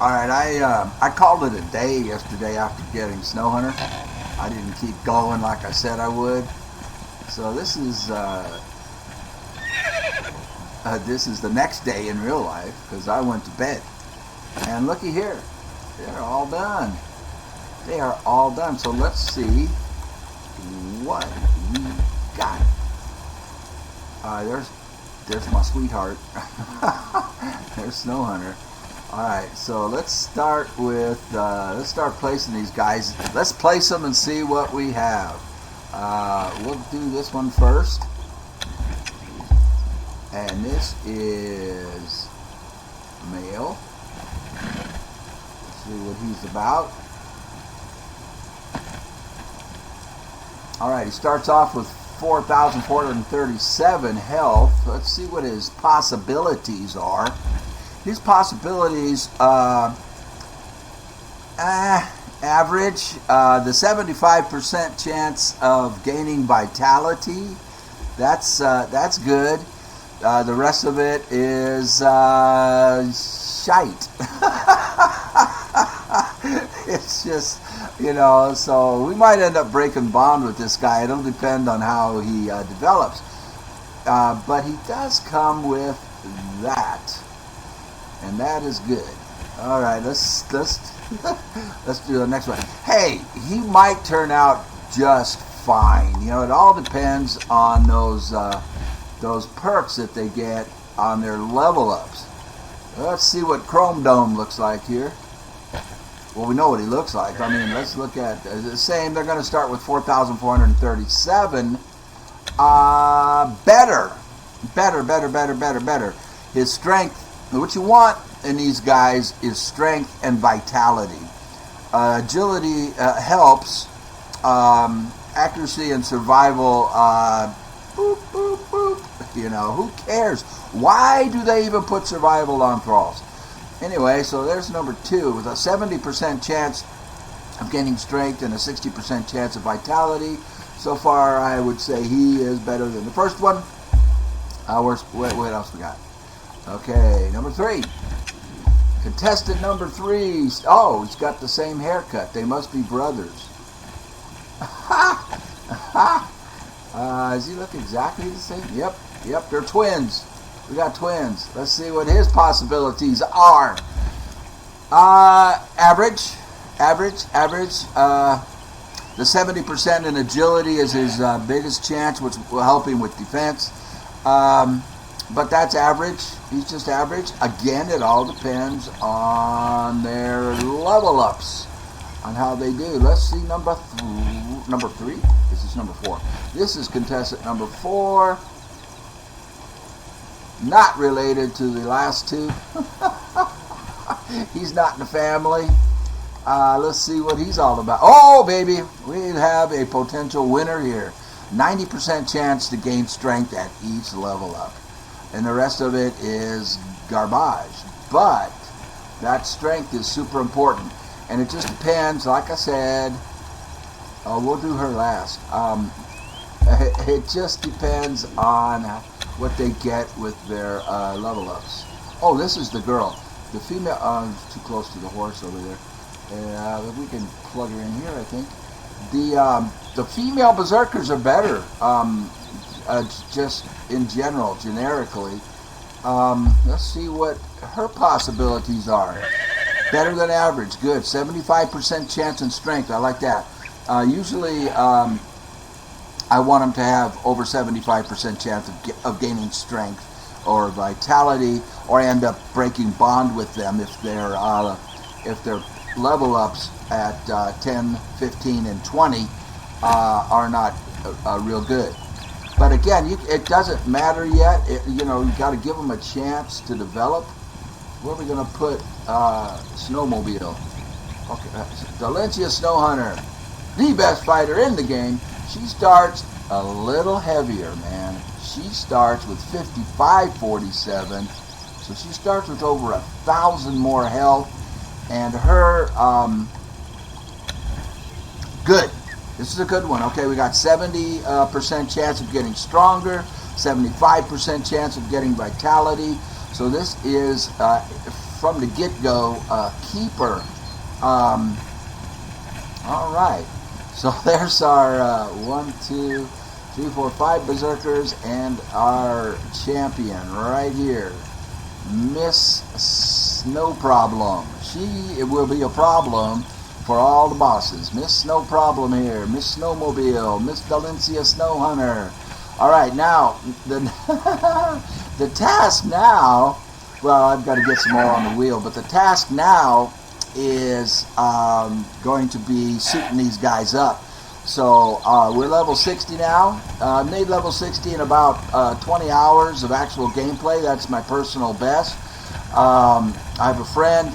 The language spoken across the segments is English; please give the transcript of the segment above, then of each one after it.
Alright, I called it a day yesterday after getting Snowhunter. I didn't keep going like I said I would. So this is the next day in real life because I went to bed. And looky here, they're all done. They are all done. So let's see what we got. There's my sweetheart. There's Snowhunter. Alright, so let's start placing these guys. Let's place them and see what we have. We'll do this one first. And this is male. Let's see what he's about. Alright, he starts off with 4,437 health. Let's see what his possibilities are. His possibilities, average, the 75% chance of gaining vitality, that's good. The rest of it is shite. It's just, so we might end up breaking bond with this guy. It'll depend on how he develops. But he does come with that. And that is good. All right, let's do the next one. Hey, he might turn out just fine. It all depends on those perks that they get on their level ups. Let's see what Chrome Dome looks like here. Well, we know what he looks like. I mean, let's look at the same. They're going to start with 4,437. Better. His strength. What you want in these guys is strength and vitality. Agility helps. Accuracy and survival, boop, boop, boop. Who cares? Why do they even put survival on thralls? Anyway, so there's number 2 with a 70% chance of gaining strength and a 60% chance of vitality. So far, I would say he is better than the first one. What else we got? Okay, number 3. Contestant number 3. Oh, he's got the same haircut. They must be brothers. Does he look exactly the same? Yep, they're twins. We got twins. Let's see what his possibilities are. Average. The 70% in agility is his biggest chance, which will help him with defense. But that's average. He's just average. Again, it all depends on their level ups, on how they do. Let's see number 3. This is number 4. This is contestant number 4. Not related to the last 2. He's not in the family. Let's see what he's all about. Oh, baby, we have a potential winner here. 90% chance to gain strength at each level up. And the rest of it is garbage. But that strength is super important. And it just depends, like I said, we'll do her last. It just depends on what they get with their level ups. Oh, this is the girl. The female, too close to the horse over there. We can plug her in here, I think. The female berserkers are better, just in general, generically. Let's see what her possibilities are. Better than average, good. 75% chance in strength, I like that. Usually, I want them to have over 75% chance of gaining strength or vitality, or end up breaking bond with them if they're level ups at 10, 15, and 20 are not real good. But again, it doesn't matter yet. You got to give them a chance to develop. Where are we going to put Snowmobile? Okay, Valencia Snowhunter, the best fighter in the game. She starts a little heavier, man. She starts with 5547, so she starts with over 1,000 more health, and her good. This is a good one. Okay, we got 70% chance of getting stronger, 75% chance of getting vitality, So this is, from the get-go, keeper. All right. So there's our 1, 2, 3, 4, 5 Berserkers and our champion right here, Miss Snow Problem. It will be a problem for all the bosses. Miss Snow Problem here, Miss Snowmobile, Miss Valencia Snowhunter. All right, now the the task now. Well, I've got to get some more on the wheel, but the task now is going to be suiting these guys up. So we're level 60 now. I made level 60 in about 20 hours of actual gameplay. That's my personal best. I have a friend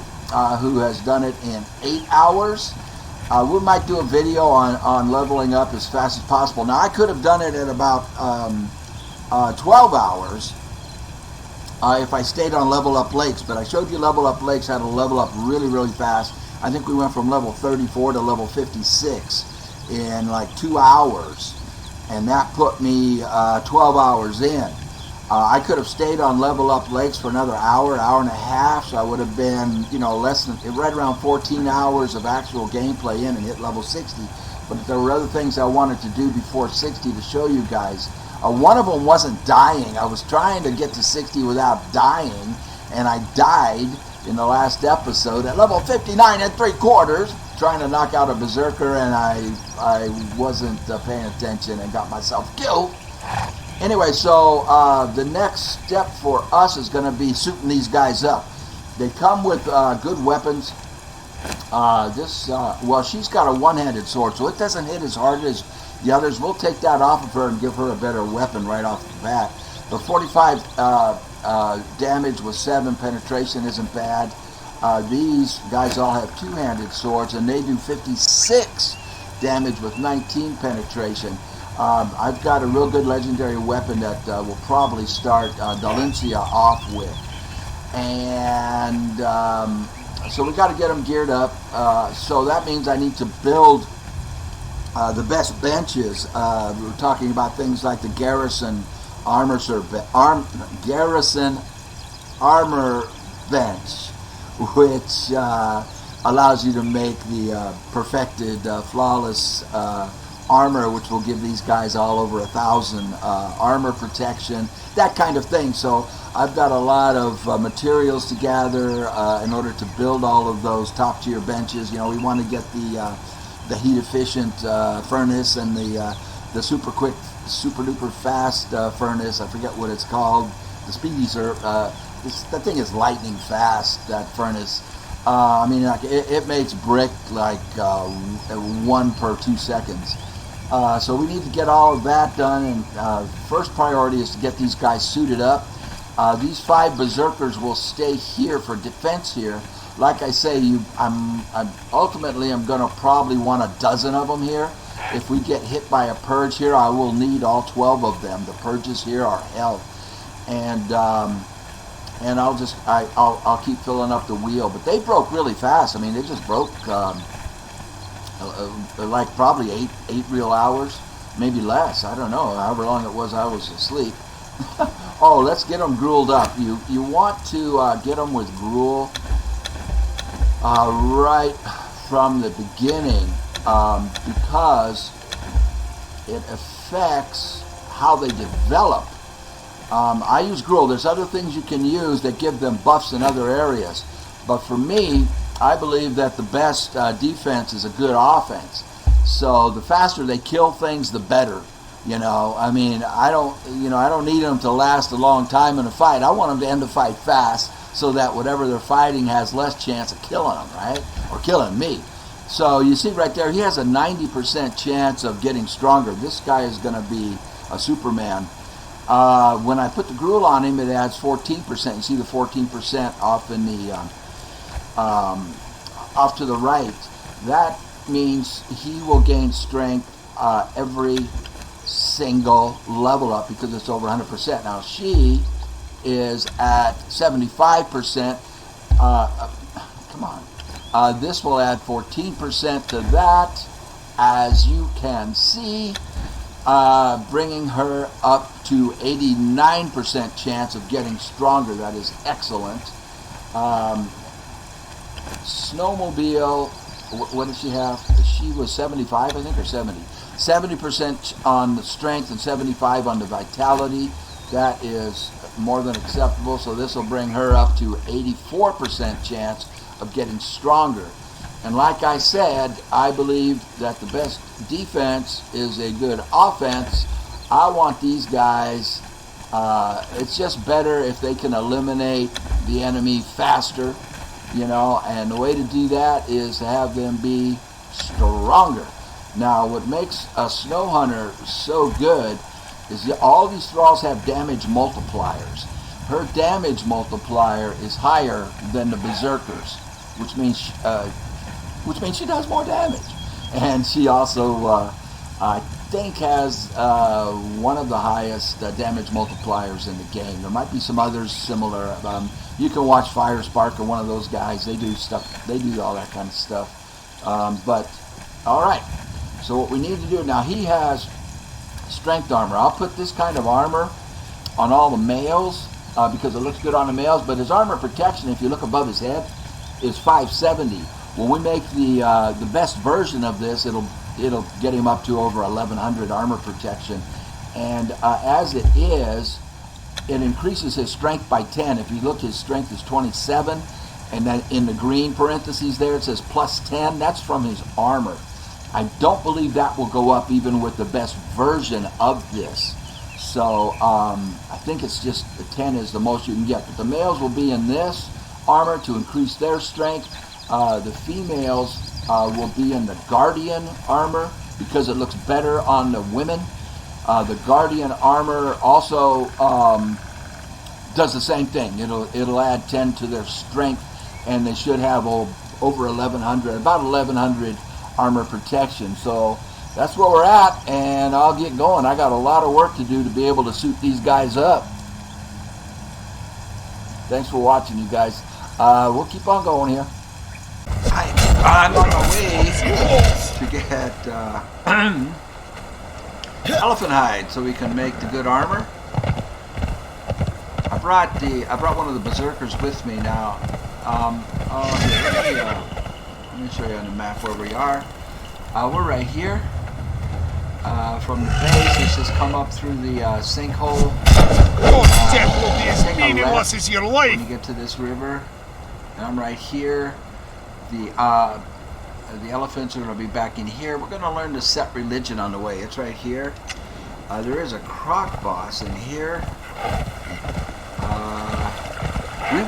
who has done it in 8 hours. We might do a video on leveling up as fast as possible. Now, I could have done it at about 12 hours if I stayed on Level Up Lakes, but I showed you Level Up Lakes how to level up really, really fast. I think we went from level 34 to level 56 in like 2 hours, and that put me 12 hours in. I could have stayed on Level Up Lakes for another hour and a half, so I would have been, less than, right around 14 hours of actual gameplay in and hit level 60. But there were other things I wanted to do before 60 to show you guys. One of them wasn't dying. I was trying to get to 60 without dying, and I died in the last episode at level 59 3/4, trying to knock out a Berserker, and I wasn't paying attention and got myself killed. Anyway, so the next step for us is going to be suiting these guys up. They come with good weapons. Well, she's got a one-handed sword, so it doesn't hit as hard as the others. We'll take that off of her and give her a better weapon right off the bat. The 45 damage with 7 penetration isn't bad. These guys all have two-handed swords, and they do 56 damage with 19 penetration. I've got a real good legendary weapon that will probably start Valencia off with. And so we got to get them geared up. So that means I need to build the best benches. We're talking about things like the Garrison Armor Bench, which allows you to make the perfected flawless armor, which will give these guys all over 1,000 armor protection, that kind of thing. So I've got a lot of materials to gather in order to build all of those top tier benches. We want to get the heat efficient furnace and the super quick, super duper fast furnace. I forget what it's called. The speedies are that thing is lightning fast, that furnace. I mean, like, it makes brick like 1 per 2 seconds. So we need to get all of that done, and first priority is to get these guys suited up. These 5 Berserkers will stay here for defense here. Like I say, ultimately I'm going to probably want a dozen of them here. If we get hit by a purge here, I will need all 12 of them. The purges here are hell, and I'll keep filling up the wheel. But they broke really fast. I mean, they just broke like probably 8 real hours, maybe less. I don't know. However long it was, I was asleep. Oh, let's get them grueled up. You want to get them with gruel right from the beginning, because it affects how they develop. I use gruel. There's other things you can use that give them buffs in other areas, but for me, I believe that the best defense is a good offense. So the faster they kill things, the better. I mean, I don't need them to last a long time in a fight. I want them to end the fight fast, so that whatever they're fighting has less chance of killing them, right? Or killing me. So you see right there, he has a 90% chance of getting stronger. This guy is going to be a Superman. When I put the gruel on him, it adds 14%. You see the 14% off in the off to the right. That means he will gain strength every single level up, because it's over 100%. Now she is at 75%. Come on. This will add 14% to that, as you can see, bringing her up to 89% chance of getting stronger. That is excellent. Snowmobile, what did she have? She was 75, I think, or 70. 70% on the strength and 75 on the vitality. That is more than acceptable. So this will bring her up to 84% chance of getting stronger. And like I said, I believe that the best defense is a good offense. I want these guys, it's just better if they can eliminate the enemy faster, you know, and the way to do that is to have them be stronger. Now, what makes a snow hunter so good is that all these thralls have damage multipliers. Her damage multiplier is higher than the Berserkers, which means she does more damage. And she also, I think, has one of the highest damage multipliers in the game. There might be some others similar. You can watch Firespark or one of those guys. They do stuff. They do all that kind of stuff. But all right. So what we need to do now, he has strength armor. I'll put this kind of armor on all the males because it looks good on the males. But his armor protection, if you look above his head, is 570. When we make the best version of this, it'll get him up to over 1100 armor protection. And as it is, it increases his strength by 10. If you look, his strength is 27, and then in the green parentheses there it says plus 10. That's from his armor. I don't believe that will go up even with the best version of this. So I think it's just the 10 is the most you can get. But the males will be in this armor to increase their strength. The females will be in the Guardian armor because it looks better on the women. The Guardian armor also does the same thing. It'll add 10 to their strength, and they should have over 1100, about 1100 armor protection. So that's where we're at, and I'll get going. I got a lot of work to do to be able to suit these guys up. Thanks for watching, you guys. We'll keep on going here. I'm on my way to get elephant hide so we can make the good armor. I brought one of the Berserkers with me now. Here, let me show you on the map where we are. We're right here. From the base, it's just come up through the sinkhole. Death will be as meaningless as you like. When you get to this river, and I'm right here. The elephants are going to be back in here. We're going to learn to set religion on the way. It's right here. There is a croc boss in here. We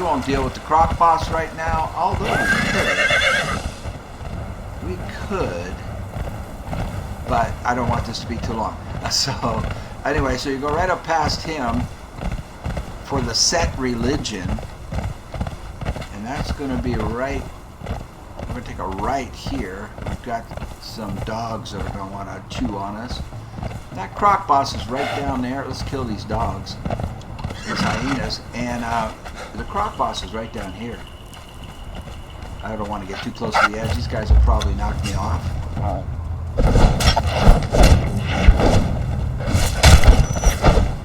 won't deal with the croc boss right now, although we could, but I don't want this to be too long. So anyway, so you go right up past him for the set religion, and that's going to be right. We're going to take a right here. We've got some dogs that are going to want to chew on us. That croc boss is right down there. Let's kill these dogs, these hyenas, and the croc boss is right down here. I don't want to get too close to the edge. These guys will probably knock me off.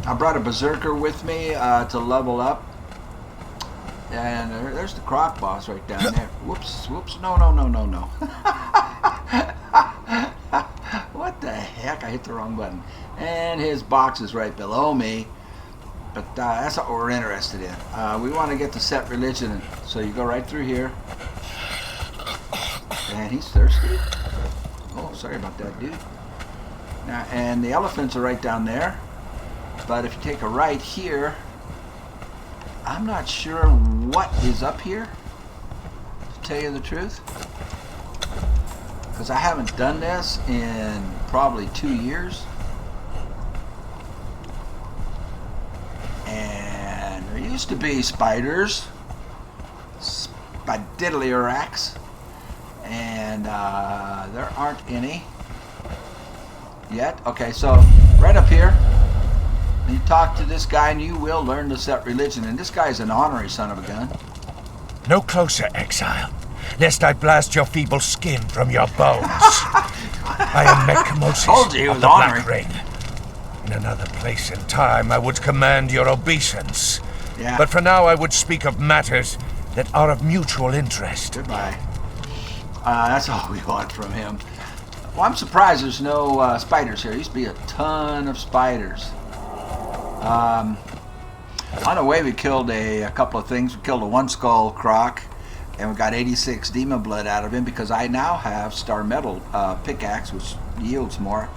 I brought a Berserker with me to level up. And there's the croc boss right down there. Whoops, no. What the heck? I hit the wrong button. And his box is right below me. But that's not what we're interested in. We want to get to set religion. So you go right through here. And he's thirsty. Oh, sorry about that, dude. Now, and the elephants are right down there. But if you take a right here, I'm not sure what is up here, to tell you the truth, because I haven't done this in probably 2 years, and there used to be spiders, spadiddly-racks, and there aren't any yet. Okay, so right up here, you talk to this guy and you will learn to set religion. And this guy's an ornery son of a gun. No closer, exile, lest I blast your feeble skin from your bones. I am Mekmosis of the Black Ring. In another place and time, I would command your obeisance. Yeah. But for now, I would speak of matters that are of mutual interest. Goodbye. That's all we want from him. Well, I'm surprised there's no spiders here. There used to be a ton of spiders. On the way, we killed a couple of things. We killed a one skull croc, and we got 86 demon blood out of him because I now have star metal pickaxe, which yields more.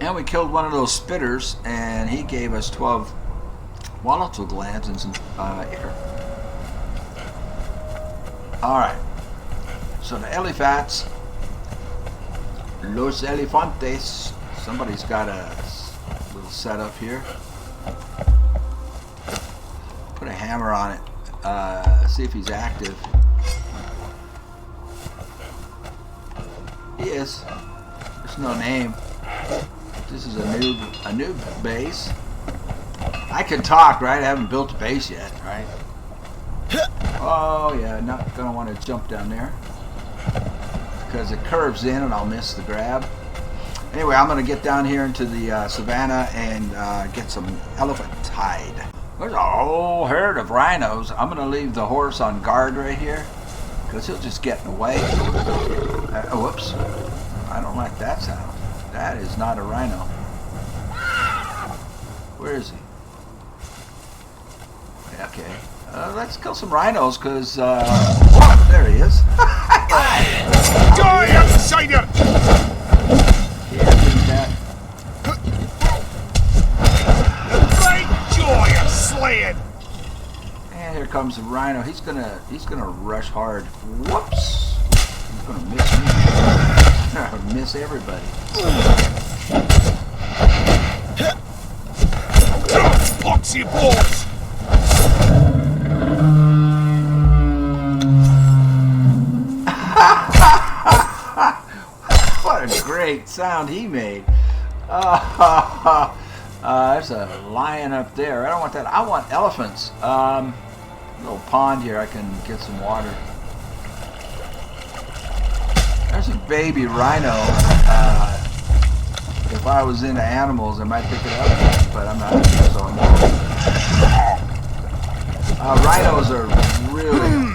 And we killed one of those spitters, and he gave us 12 volatile glands and some ichor. Alright. So the elephants, los elefantes. Somebody's got a little setup here. Put a hammer on it. See if he's active. He is. There's no name. This is a new base. I can talk, right? I haven't built a base yet, right? Oh yeah, not gonna want to jump down there because it curves in and I'll miss the grab. Anyway, I'm gonna get down here into the savannah and get some elephant hide. There's a whole herd of rhinos. I'm gonna leave the horse on guard right here because he'll just get in the way. Whoops! I don't like that sound. That is not a rhino. Where is he? Okay. Let's kill some rhinos because, there he is. Die, outsider! Yeah, beat that. Great joy of slaying! And here comes the rhino. He's gonna rush hard. Whoops! He's gonna miss me. Miss everybody. Foxy balls! What a great sound he made. There's a lion up there. I don't want that. I want elephants. Little pond here. I can get some water. There's a baby rhino. If I was into animals, I might pick it up, but I'm not. So rhinos are really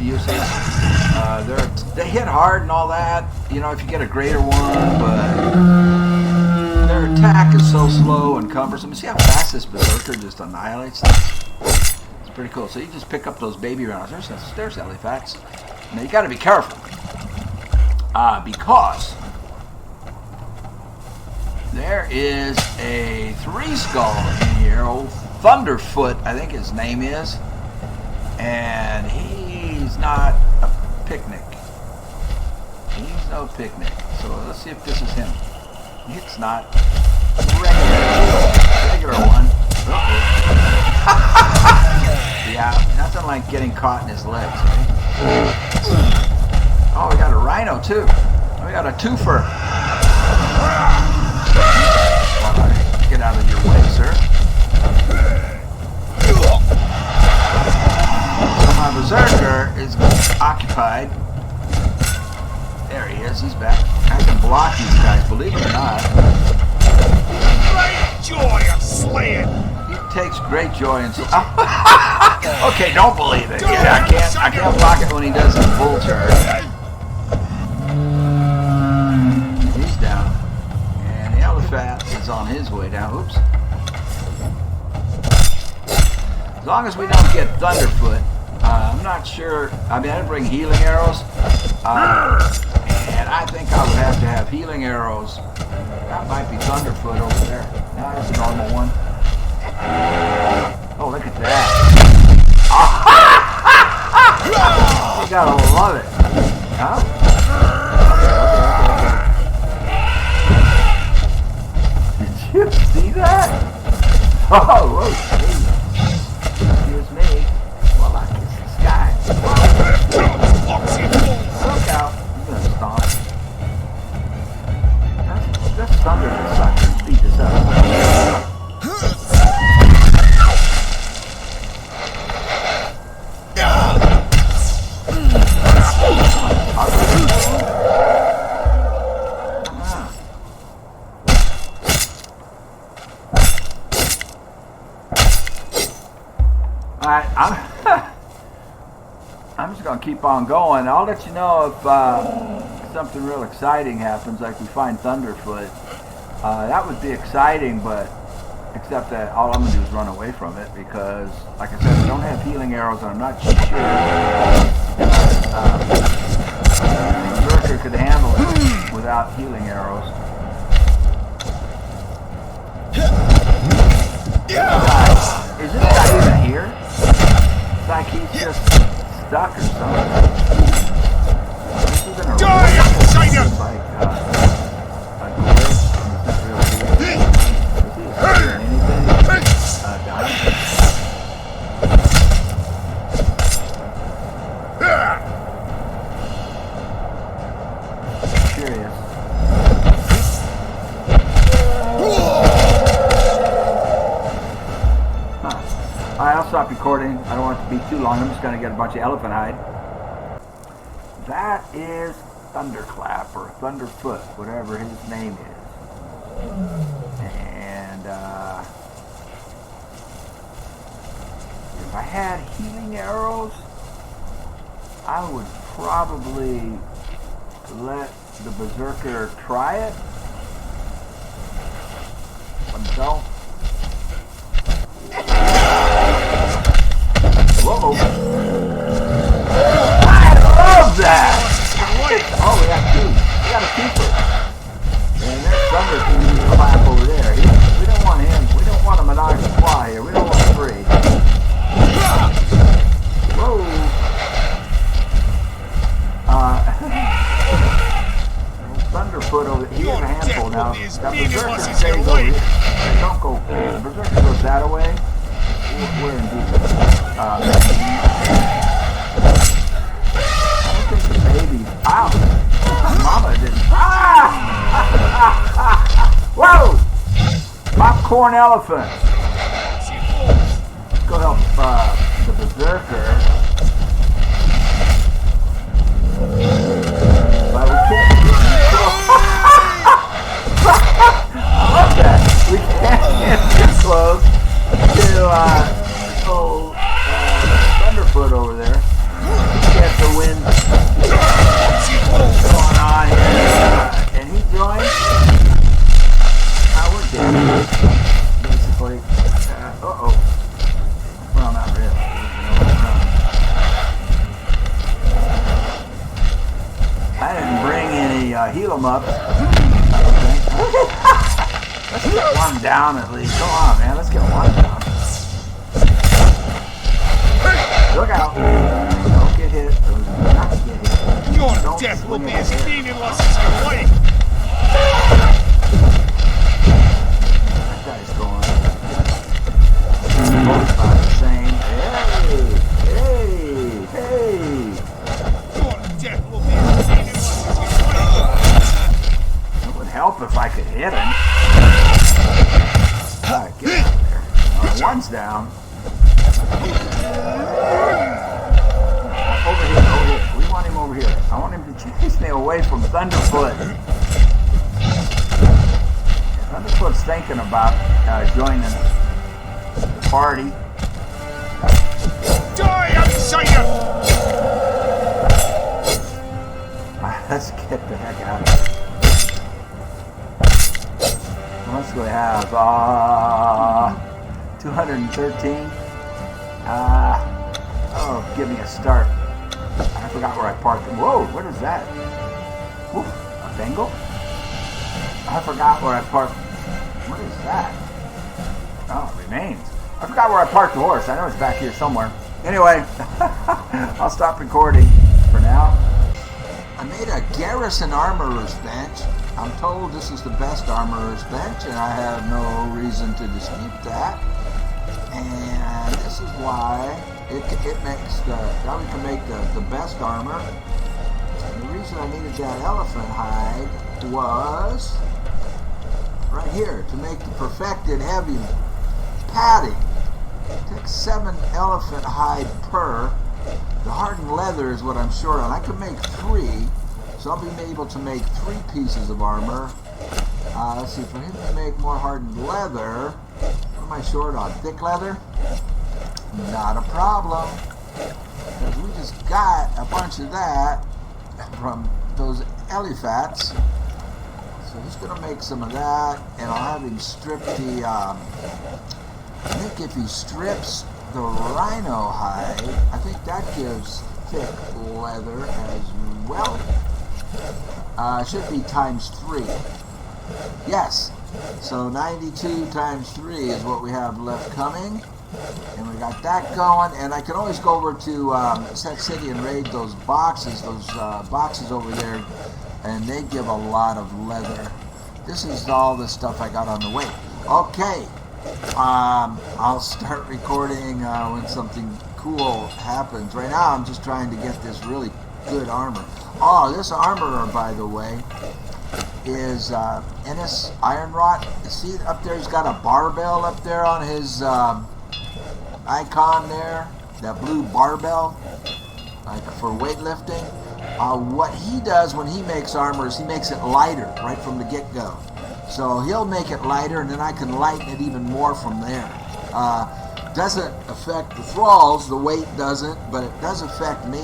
useless. They hit hard and all that. You know, if you get a greater one, but their attack is so slow and cumbersome. You see how fast this berserker just annihilates them? It's pretty cool. So you just pick up those baby rhinos. There's elephants. Now you got to be careful because there is a 3-skull in here, old Thunderfoot, I think his name is, and he's not a picnic. He's no picnic. So let's see if this is him. It's not. Regular one. Yeah, nothing like getting caught in his legs, right? Oh, we got a rhino too. We got a twofer. Get out of your way, sir. So my berserker is occupied. There he is. He's back. I can block these guys, believe it or not. Great joy of slaying! He takes great joy in. Okay, don't believe it. Yeah, I can't block it when he does the full charge. He's down. And the elephant is on his way down. Oops. As long as we don't get Thunderfoot, I'm not sure. I mean, I didn't bring healing arrows. And I think I would have to have healing arrows. That might be Thunderfoot over there. No, that's a normal one. Oh, look at that. You gotta love it. Huh? Okay. Did you see that? Oh, whoa. Excuse me. Well, I kiss the sky. Look out. You're gonna stomp. That's thunder this sucker and beat this up. I'm just going to keep on going. I'll let you know if something real exciting happens, like we find Thunderfoot. That would be exciting, but except that all I'm going to do is run away from it because, like I said, I don't have healing arrows, and I'm not sure Berserker could handle it without healing arrows. Is this guy even here? It's like he's just stuck or something. This isn't a it's like a glitch. It's not real weird. Is he doing anything? Dying? Curious. Alright, I'll stop recording. I don't want it to be too long. I'm just going to get a bunch of elephant hide. That is Thunderclap or Thunderfoot, whatever his name is. And if I had healing arrows, I would probably let the Berserker try it. But don't. Whoa! I love that! Oh, we got two. We got a keeper. And there's Thunder can clap over there. We don't want him. We don't want a Monarch fly here. We don't want three. Whoa! Thunderfoot over there. He has a handful now. That Berserker stays over here. Don't go. The Berserker goes that way. We're in deep. I don't think the baby's out. Mama didn't. Whoa! Popcorn elephant. Let's go help the Berserker. But we can't. I love that. We can't get too close to Thunderfoot over there. Get the wind going on here. And he joined. We're dead. Basically. Uh-oh. Well, not really. I didn't bring any heal 'em up. Let's get one down at least. Come on, man. Let's get one down. Look out. Don't get hit. Not get hit. Your death will be as meaningless as your life. That guy's going. Both about the same. Hey! Your death will be as meaningless as your life. It would help if I could hit him. Alright, get out of there. One's down. Over here. We want him over here. I want him to chase me away from Thunderfoot. Thunderfoot's thinking about joining the party. Die outsider! Let's get the heck out of here. What else do we have? 213. Oh, give me a start. I forgot where I parked. Whoa, what is that? Oof, a Bengal? I forgot where I parked. What is that? Oh, it remains. I forgot where I parked the horse. I know it's back here somewhere. Anyway, I'll stop recording for now. I made a garrison armorer's bench. I'm told this is the best armorer's bench, and I have no reason to dispute that. And this is why it makes now we can make the best armor. And the reason I needed that elephant hide was right here to make the perfected heavy padding. It takes 7 elephant hide per. The hardened leather is what I'm short on. I could make 3, so I'll be able to make 3 pieces of armor. Let's see, for him to make more hardened leather, what am I short on? Thick leather? Not a problem, because we just got a bunch of that from those elephants. So he's going to make some of that, and I'll have him strip the, I think if he strips the rhino hide, I think that gives thick leather as well. Should be times 3. Yes, so 92 times 3 is what we have left coming. And we got that going, and I can always go over to Set City and raid those boxes over there, and they give a lot of leather. This is all the stuff I got on the way. Okay, I'll start recording when something cool happens. Right now I'm just trying to get this really good armor. Oh, this armorer, by the way, is Ennis Iron Rot. See up there, he's got a barbell up there on his icon there, that blue barbell, like for weightlifting. What he does when he makes armor is he makes it lighter right from the get-go. So he'll make it lighter, and then I can lighten it even more from there. Doesn't affect the thralls, the weight doesn't, but it does affect me.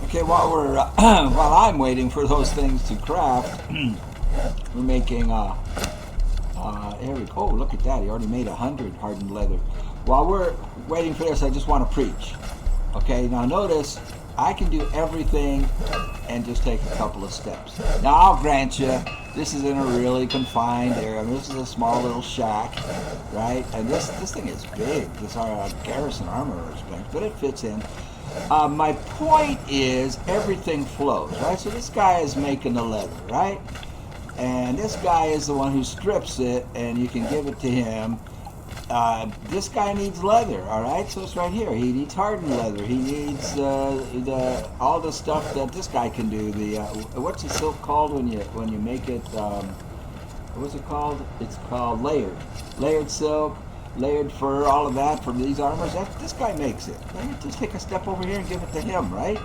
Okay, while we're while I'm waiting for those things to craft, we're making here we go. Oh, look at that! He already made 100 hardened leather. While we're waiting for this, I just want to preach. Okay, now notice I can do everything and just take a couple of steps. Now I'll grant you, this is in a really confined area. I mean, this is a small little shack, right? And this thing is big. This garrison armor is big, but it fits in. My point is everything flows, right? So this guy is making the leather, right? And this guy is the one who strips it, and you can give it to him. This guy needs leather, all right? So it's right here. He needs hardened leather. He needs all the stuff that this guy can do. The what's the silk called when you make it? What's it called? It's called layered silk, layered fur, all of that from these armors. This guy makes it. Just take a step over here and give it to him, right?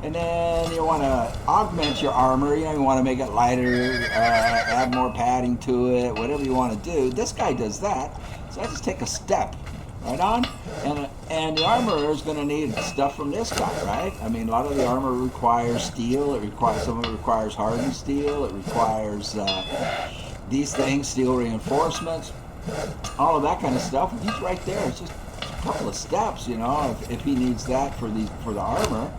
And then you want to augment your armor. You want to make it lighter, add more padding to it, whatever you want to do. This guy does that. So I just take a step, right on? And the armorer is going to need stuff from this guy, right? I mean, a lot of the armor requires steel. Some of it requires hardened steel. It requires these things, steel reinforcements, all of that kind of stuff. He's right there. It's just a couple of steps, if he needs that for the armor.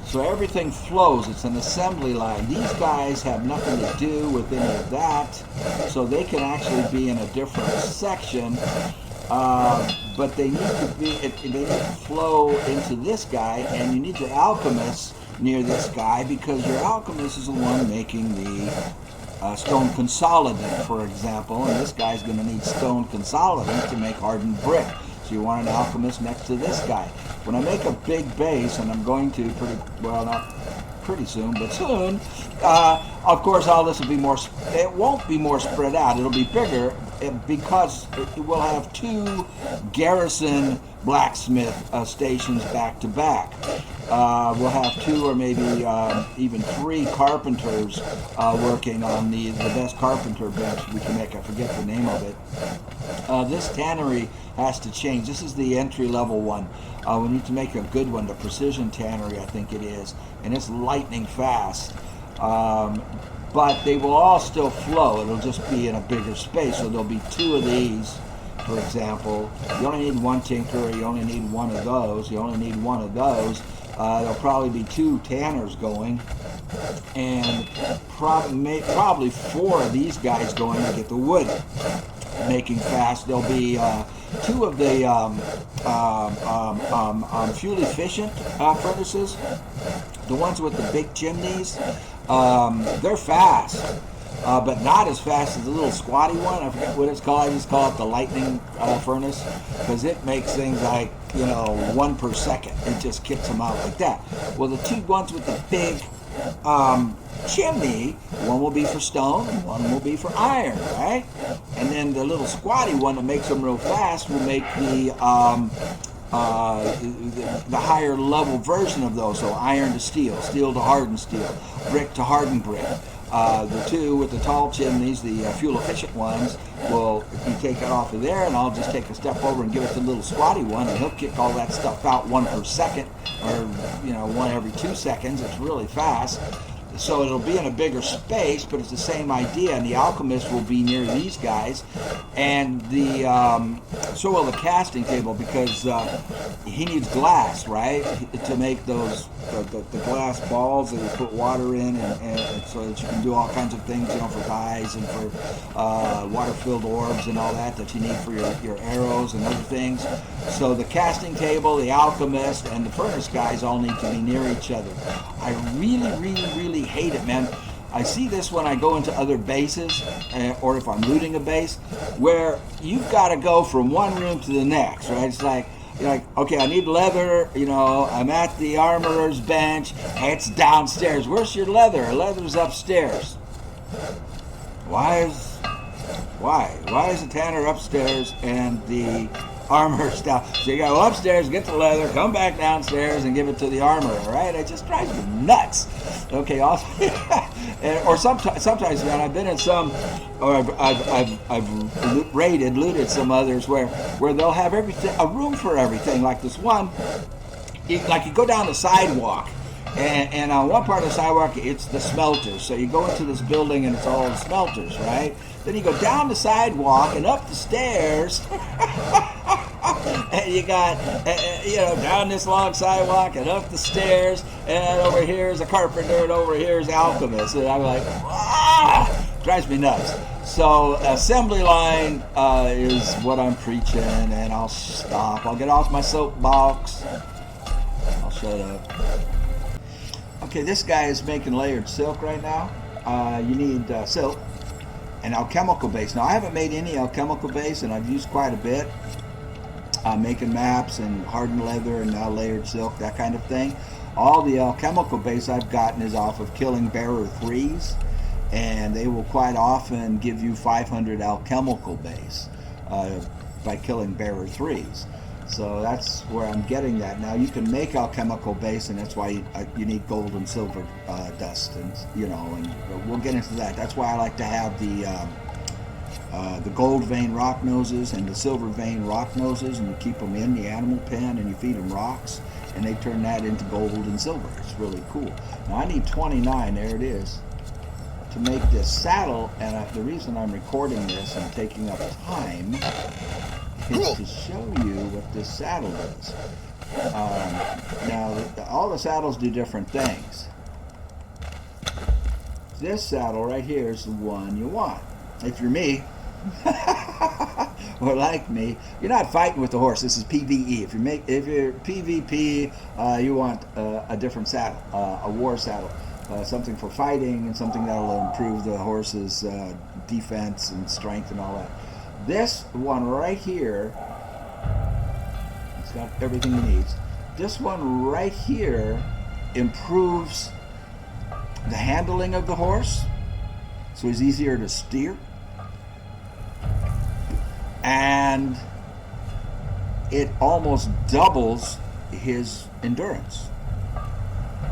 So everything flows. It's an assembly line. These guys have nothing to do with any of that, so they can actually be in a different section. But they need to flow into this guy, and you need your alchemist near this guy because your alchemist is the one making the stone consolidant, for example, and this guy's going to need stone consolidant to make hardened brick. So you want an alchemist next to this guy. When I make a big base, and I'm going to not pretty soon, but soon, of course all this will be more, it won't be more spread out, it'll be bigger because it will have 2 garrison blacksmith stations back to back. We'll have 2 or maybe even 3 carpenters working on the best carpenter bench we can make. I forget the name of it. This tannery has to change. This is the entry-level one. We need to make a good one, the precision tannery, I think it is, and it's lightning fast. But they will all still flow. It'll just be in a bigger space. So there'll be 2 of these, for example. You only need 1 tinker, you only need 1 of those, you only need 1 of those. There'll probably be 2 tanners going, and probably 4 of these guys going to get the wood making fast. There'll be 2 of the fuel efficient furnaces, the ones with the big chimneys. They're fast, but not as fast as the little squatty one. I forget what it's called. I just call it the lightning furnace because it makes things like 1 per second. It just kicks them out like that. Well, the 2 ones with the big chimney, one will be for stone, one will be for iron, right? And then the little squatty one that makes them real fast will make the higher level version of those. So iron to steel, steel to hardened steel, brick to hardened brick. The two with the tall chimneys, the fuel-efficient ones, you take it off of there, and I'll just take a step over and give it to the little squatty one, and he'll kick all that stuff out 1 per second, or 1 every 2 seconds. It's really fast. So it'll be in a bigger space, but it's the same idea, and the alchemist will be near these guys, and so will the casting table, because he needs glass, right, to make those the glass balls that you put water in, and so that you can do all kinds of things, for dyes and for water-filled orbs and all that you need for your arrows and other things. So the casting table, the alchemist, and the furnace guys all need to be near each other. I really hate it, man. I see this when I go into other bases, or if I'm looting a base, where you've got to go from one room to the next, right? It's like, you're like, okay, I need leather, I'm at the armorer's bench, it's downstairs. Where's your leather? Leather's upstairs. Why is the tanner upstairs and the armorer's down? So you gotta go upstairs, get the leather, come back downstairs, and give it to the armorer, right? It just drives me nuts. Okay, also, or sometimes, man, I've been in some, or I've looted some others where they'll have everything, a room for everything. Like this one, you go down the sidewalk, and on one part of the sidewalk, it's the smelters. So you go into this building, and it's all the smelters, right? Then you go down the sidewalk and up the stairs, and you got, down this long sidewalk and up the stairs, and over here is a carpenter, and over here is the alchemist. And I'm like, drives me nuts. So assembly line is what I'm preaching, and I'll stop. I'll get off my soapbox. I'll shut up. Okay, this guy is making layered silk right now. You need silk and alchemical base. Now, I haven't made any alchemical base, and I've used quite a bit. Making maps and hardened leather and now layered silk, that kind of thing. All the alchemical base I've gotten is off of killing bearer 3s, and they will quite often give you 500 alchemical base by killing bearer 3s. So that's where I'm getting that. Now you can make alchemical base, and that's why you need gold and silver dust, and and we'll get into that. That's why I like to have the gold vein rock noses and the silver vein rock noses, and you keep them in the animal pen, and you feed them rocks, and they turn that into gold and silver. It's really cool. Now I need 29, there it is, to make this saddle, and the reason I'm recording this and taking up time is to show you what this saddle does. Now, all the saddles do different things. This saddle right here is the one you want. If you're me, or like me, you're not fighting with the horse. This is PvE. If you're PvP, you want a different saddle, a war saddle, something for fighting, and something that'll improve the horse's defense and strength and all that. This one right here, it's got everything it needs. This one right here improves the handling of the horse, so he's easier to steer, and it almost doubles his endurance,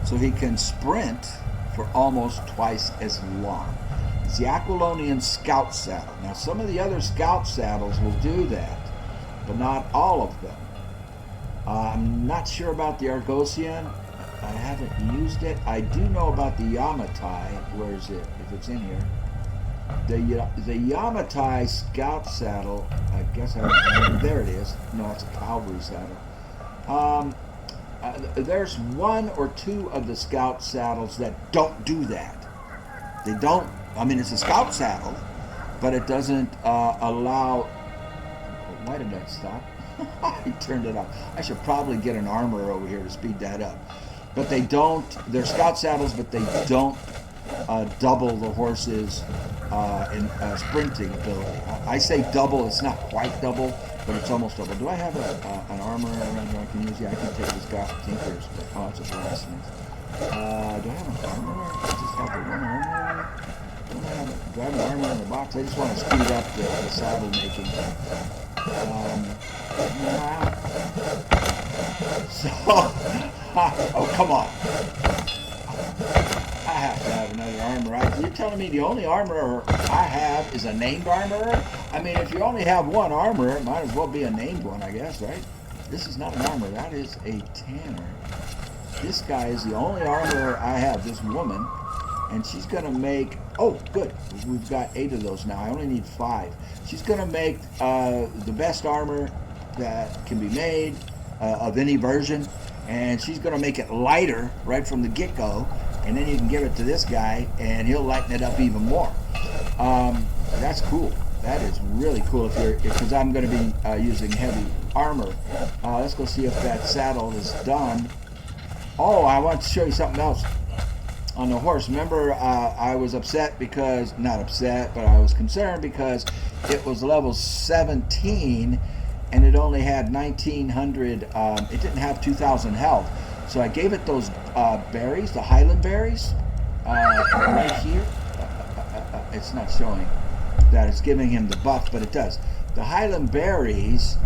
so he can sprint for almost twice as long. It's the Aquilonian Scout Saddle. Now, some of the other Scout saddles will do that, but not all of them. I'm not sure about the Argosian. I haven't used it. I do know about the Yamatai. Where is it? If it's in here. The Yamatai Scout Saddle, I guess there it is. No, it's a cavalry saddle. There's one or two of the Scout saddles that don't do that. They don't. I mean, it's a Scout saddle, but it doesn't allow. Why did that stop? I turned it off. I should probably get an armorer over here to speed that up. But they don't. They're Scout saddles, but they don't double the horse's in sprinting ability. I say double. It's not quite double, but it's almost double. Do I have an armorer around here I can use? Yeah, I can take this guy for Tinkers. But, oh, it's a blacksmith. Do I have an armorer? I just have the one armorer. Do I have an armorer in the box? I just want to speed up the saddle making. So, oh, come on. I have to have another armor. You're telling me the only armor I have is a named armor? I mean, if you only have one armor, it might as well be a named one, I guess, right? This is not an armor. That is a tanner. This guy is the only armor I have, this woman. And she's going to make... Oh, good. We've got 8 of those now. I only need 5. She's going to make the best armor that can be made of any version. And she's going to make it lighter right from the get-go. And then you can give it to this guy, and he'll lighten it up even more. That's cool. That is really cool because I'm going to be using heavy armor. Let's go see if that saddle is done. Oh, I want to show you something else. On the horse, remember I was upset because, not upset, but I was concerned because it was level 17 and it only had 1900, it didn't have 2000 health. So I gave it those berries, the Highland berries, right here. It's not showing that it's giving him the buff, but it does. The Highland berries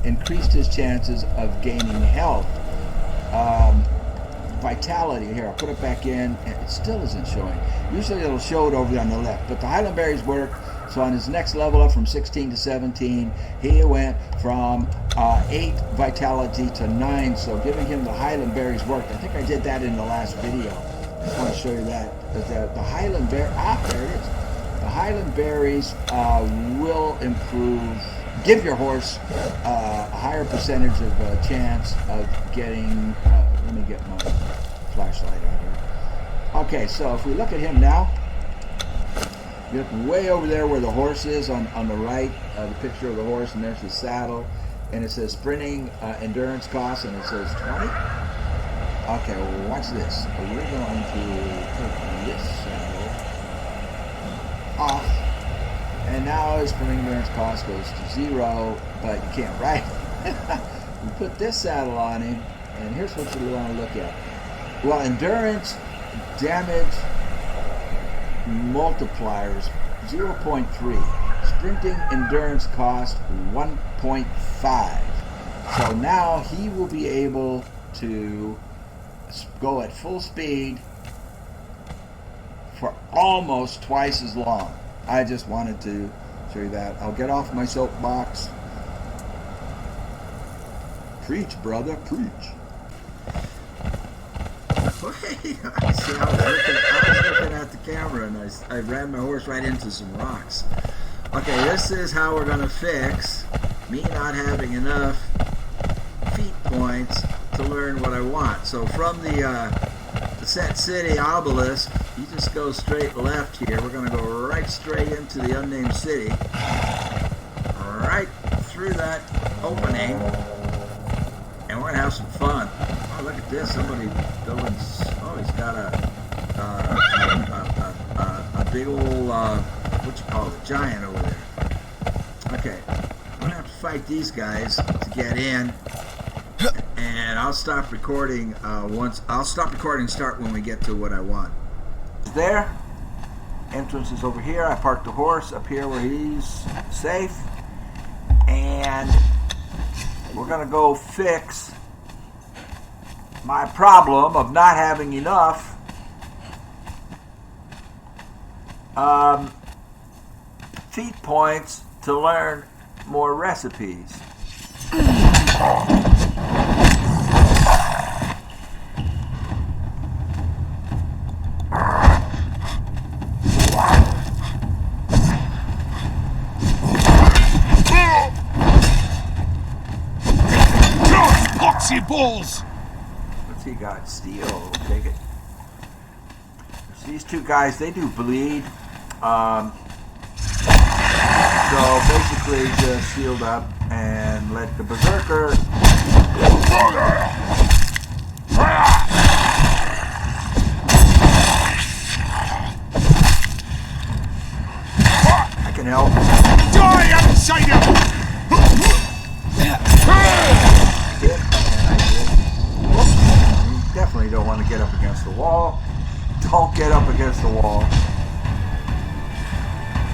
increased his chances of gaining health. Vitality here, I'll put it back in, and it still isn't showing. Usually it'll show it over there on the left, but the Highland berries work. So on his next level up from 16 to 17, he went from 8 vitality to 9, so giving him the Highland berries worked. I think I did that in the last video. I just want to show you that. The Highland berry, there it is. The Highland berries will improve, give your horse a higher percentage of chance of getting, let me get my flashlight out here. Okay, so if we look at him now, you look way over there where the horse is on the right, the picture of the horse, and there's the saddle, and it says sprinting endurance cost, and it says 20. Okay, well, watch this. We're going to take this saddle off, and now his sprinting endurance cost goes to 0, but you can't ride. We put this saddle on him, and here's what you want to look at. Well, endurance damage multipliers 0.3. Sprinting endurance cost 1.5. So now he will be able to go at full speed for almost twice as long. I just wanted to show you that. I'll get off my soapbox. Preach, brother, preach. See, I was looking at the camera and I ran my horse right into some rocks. Okay, this is how we're going to fix me not having enough feat points to learn what I want. So from the Set City obelisk, you just go straight left here. We're going to go right straight into the unnamed city. Right through that opening. And we're going to have some fun. Oh, look at this. Somebody building. Oh, he's got a big old, what you call it, giant over there. Okay. I'm going to have to fight these guys to get in. And I'll stop recording start when we get to what I want. There. Entrance is over here. I parked the horse up here where he's safe. And we're going to go fix my problem of not having enough feat points to learn more recipes. Balls. What's he got? Steel. We'll take it. So these two guys, they do bleed. So basically just shield up and let the Berserker I can help. Die outside him! Definitely don't want to get up against the wall. Don't get up against the wall.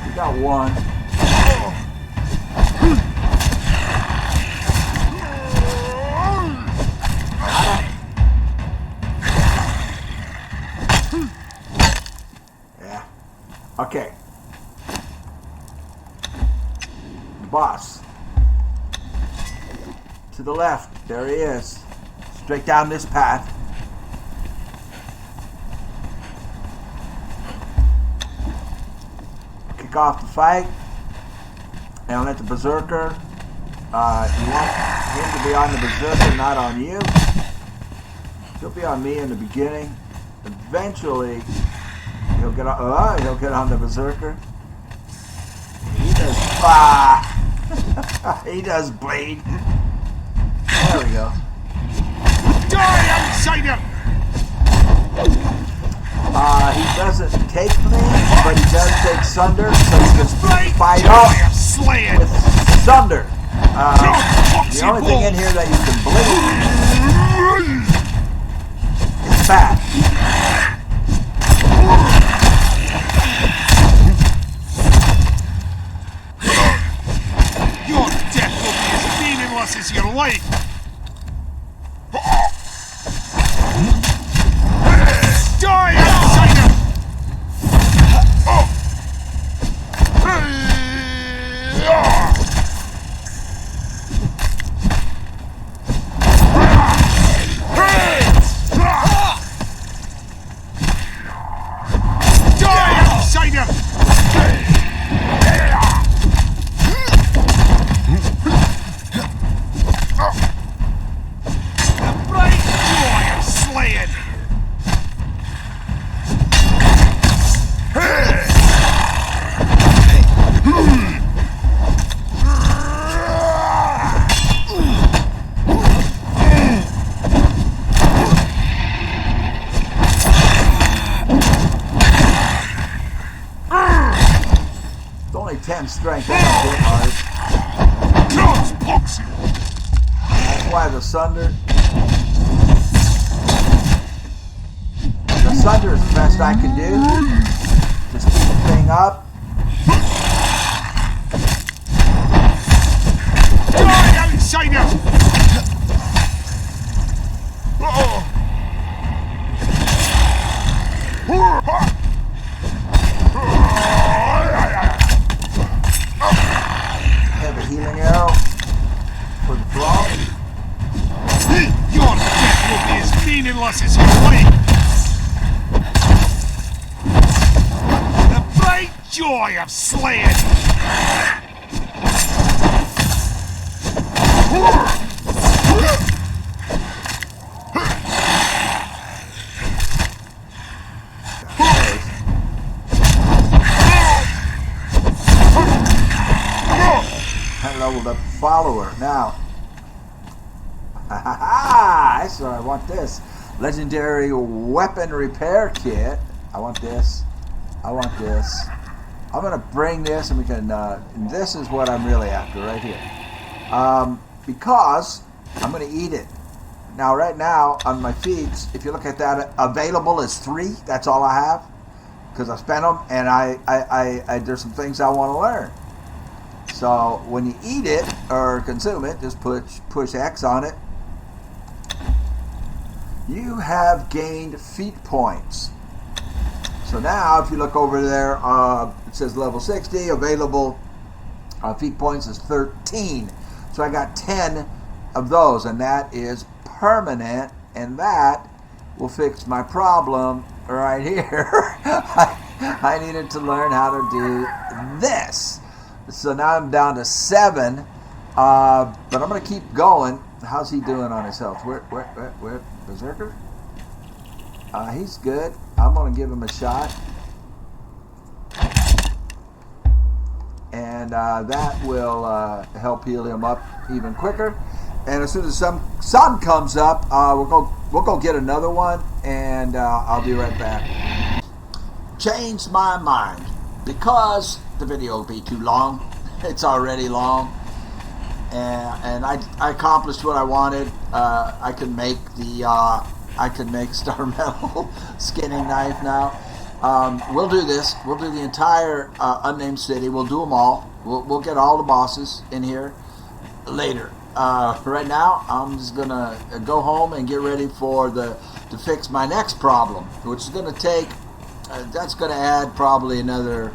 We got one. Okay. The boss. To the left. There he is. Straight down this path. Kick off the fight. And let the Berserker. You want him to be on the Berserker, not on you. He'll be on me in the beginning. Eventually, he'll get on the Berserker. He does. He does bleed. There we go. Die, outsider! He doesn't take me, but he does take Sunder, so he can fight off with Sunder. The only thing in here that you can bleed is fat. Your death will be as meaningless as your life! Die, outsider! It's only 10 strength. That's a bit hard. That's why the Sunder. The Sunder is the best I can do. Just keep the thing up. Die, outsider! Have a healing arrow for the thrall. Your death will be as meaningless as your life! The bright joy of slaying! I leveled up the follower. Now, I want this. Legendary weapon repair kit. I want this. I want this. I'm going to bring this and we can, this is what I'm really after right here. Because I'm going to eat it. Now, right now, on my feeds, if you look at that, available is 3. That's all I have. Because I spent them and I there's some things I want to learn. So when you eat it or consume it, just push X on it. You have gained feat points. So now if you look over there, it says level 60, available feat points is 13. So I got 10 of those, and that is permanent, and that will fix my problem right here. I needed to learn how to do this. So now I'm down to 7, but I'm going to keep going. How's he doing on his health? Where Berserker? He's good. I'm going to give him a shot. And that will help heal him up even quicker. And as soon as the sun comes up, we'll go get another one, and I'll be right back. Changed my mind because the video will be too long. It's already long, and I accomplished what I wanted. I can make Star Metal skinning knife now. We'll do this. We'll do the entire unnamed city. We'll do them all. We'll get all the bosses in here later. Right now, I'm just gonna go home and get ready for to fix my next problem, which is gonna take that's going to add probably another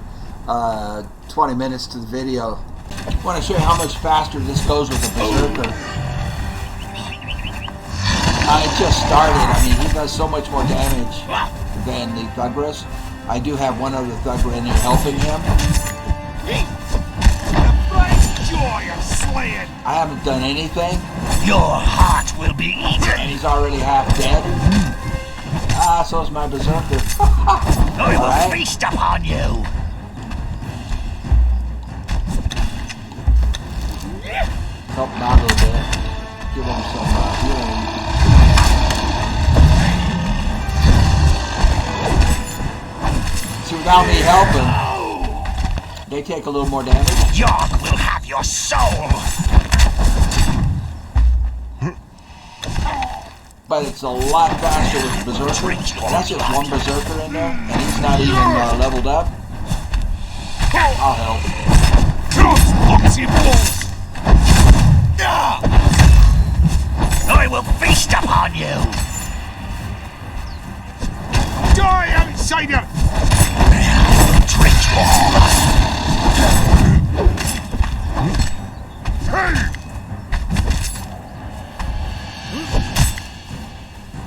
20 minutes to the video. I want to show you how much faster this goes with the Berserker. It just started. I mean, he does so much more damage than the Thugras. I do have one other Thugra in here helping him. Joy of slaying. I haven't done anything. Your heart will be eaten. And he's already half dead. So is my Berserker. I will Right. feast upon you. Help him out a little bit. Give him some healing. See, without me helping, they take a little more damage. York will have your soul. But it's a lot faster with the Berserker. That's just one Berserker in there, and he's not even leveled up. I'll help. I will feast upon you. Die, outsider! Drink your blood. Hey!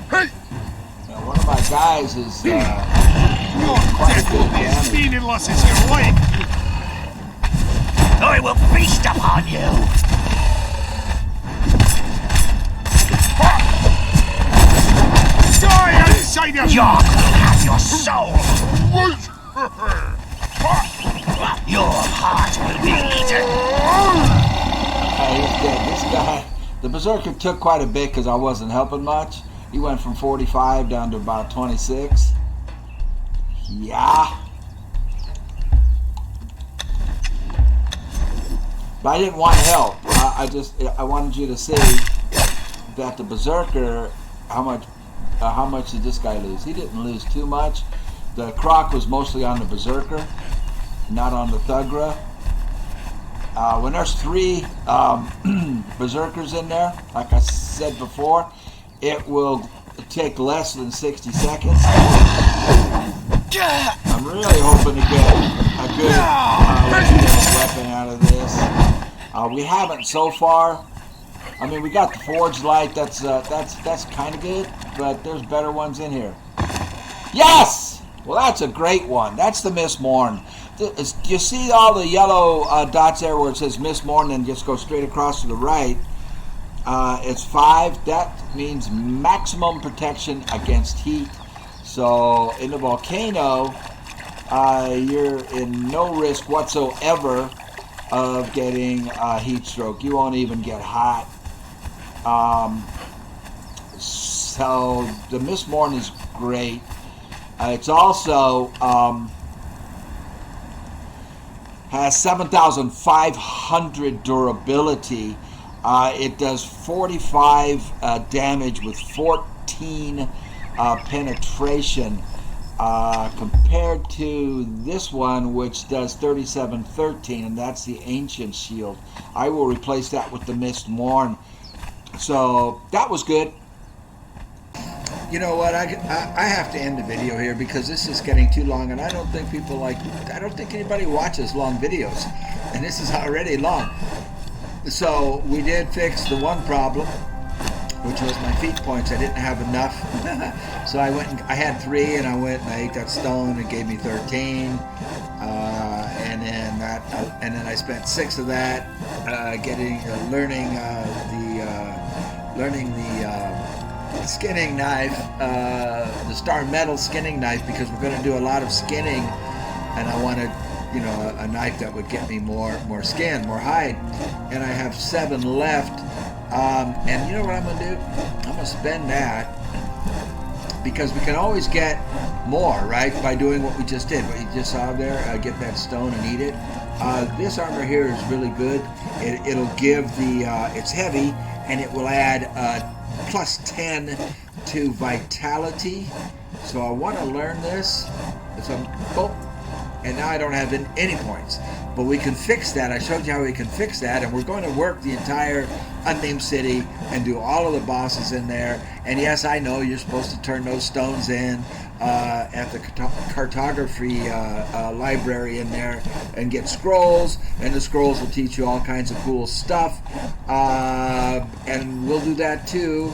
Hey! Now, one of my guys is Your quite a death bit will of be as damage. meaningless as your life! I will feast upon you. Die, outsider! York will have your soul. Your heart will be eaten. He's dead. This guy, the Berserker took quite a bit because I wasn't helping much. He went from 45 down to about 26. Yeah. But I didn't want help. I wanted you to see that the Berserker, how much did this guy lose? He didn't lose too much. The croc was mostly on the Berserker, not on the Thugra. When there's 3 Berserkers in there, like I said before, it will take less than 60 seconds. I'm really hoping to get a good weapon out of this. We haven't so far. I mean, we got the Forge Light. That's kind of good, but there's better ones in here. Yes! Well, that's a great one. That's the Miss Morn. You see all the yellow dots there where it says Miss Morn and just go straight across to the right. It's 5. That means maximum protection against heat. So in the volcano, you're in no risk whatsoever of getting heat stroke. You won't even get hot. So the Miss Morn is great. It's also has 7,500 durability. It does 45 damage with 14 penetration compared to this one, which does 37-13, and that's the Ancient Shield. I will replace that with the Mist Morn. So that was good. You know what? I have to end the video here because this is getting too long, and I don't think anybody watches long videos, and this is already long. So we did fix the one problem, which was my feat points. I didn't have enough, so I went and I had 3, and I went and I ate that stone. It gave me 13, and then I spent 6 of that learning the skinning knife, the Star Metal skinning knife, because we're going to do a lot of skinning, and I wanted, a knife that would get me more skin, more hide, and I have 7 left. And you know what I'm going to do? I'm going to spend that, because we can always get more, right, by doing what we just did, what you just saw there, get that stone and eat it. This armor here is really good. It'll give it's heavy, and it will add plus 10 to vitality. So I want to learn this. And now I don't have any points. But we can fix that. I showed you how we can fix that, and we're going to work the entire unnamed city and do all of the bosses in there. And yes, I know you're supposed to turn those stones in at the cartography library in there and get scrolls, and the scrolls will teach you all kinds of cool stuff. And we'll do that too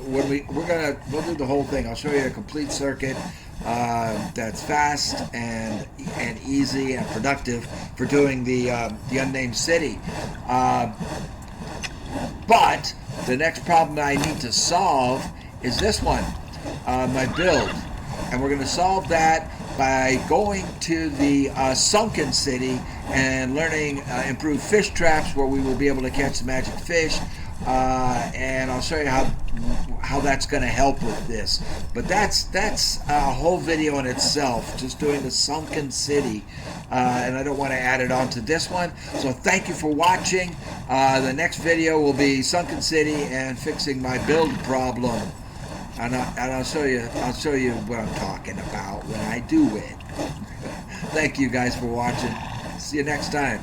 when we'll do the whole thing. I'll show you a complete circuit that's fast and easy and productive for doing the unnamed city. But the next problem I need to solve is this one, my build. And we're going to solve that by going to the sunken city and learning improved fish traps where we will be able to catch the magic fish. And I'll show you how that's going to help with this. But that's a whole video in itself, just doing the sunken city. And I don't want to add it on to this one. So thank you for watching. The next video will be sunken city and fixing my build problem. And I'll show you what I'm talking about when I do it. Thank you guys for watching. See you next time.